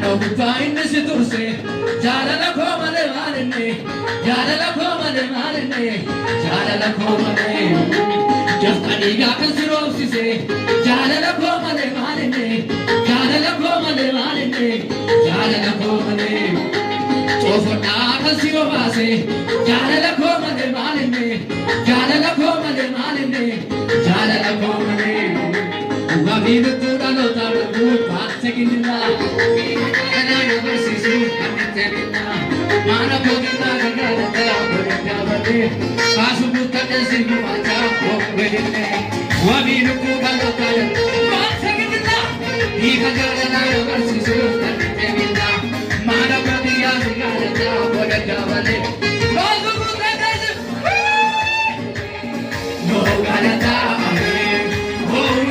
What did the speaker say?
Butain is it to say, Jala Coma de Marine, Jala Coma de Marine, Jala Coma de just a nigga can say, Jala Coma de Marine, Jala Coma de Marine, Jala Coma de so for Nakasio, Jala Coma de Marine, Jala Coma de Marine, Jala Coma de Wabin to the Lota, good part taking in love. And I never see you coming in Mana Bodina, Pasubuta, and Simata, Wabin to the Lota, part taking in love. He can get another versus you coming in Mana Bodina, what a Javale. No, Canada. Oh,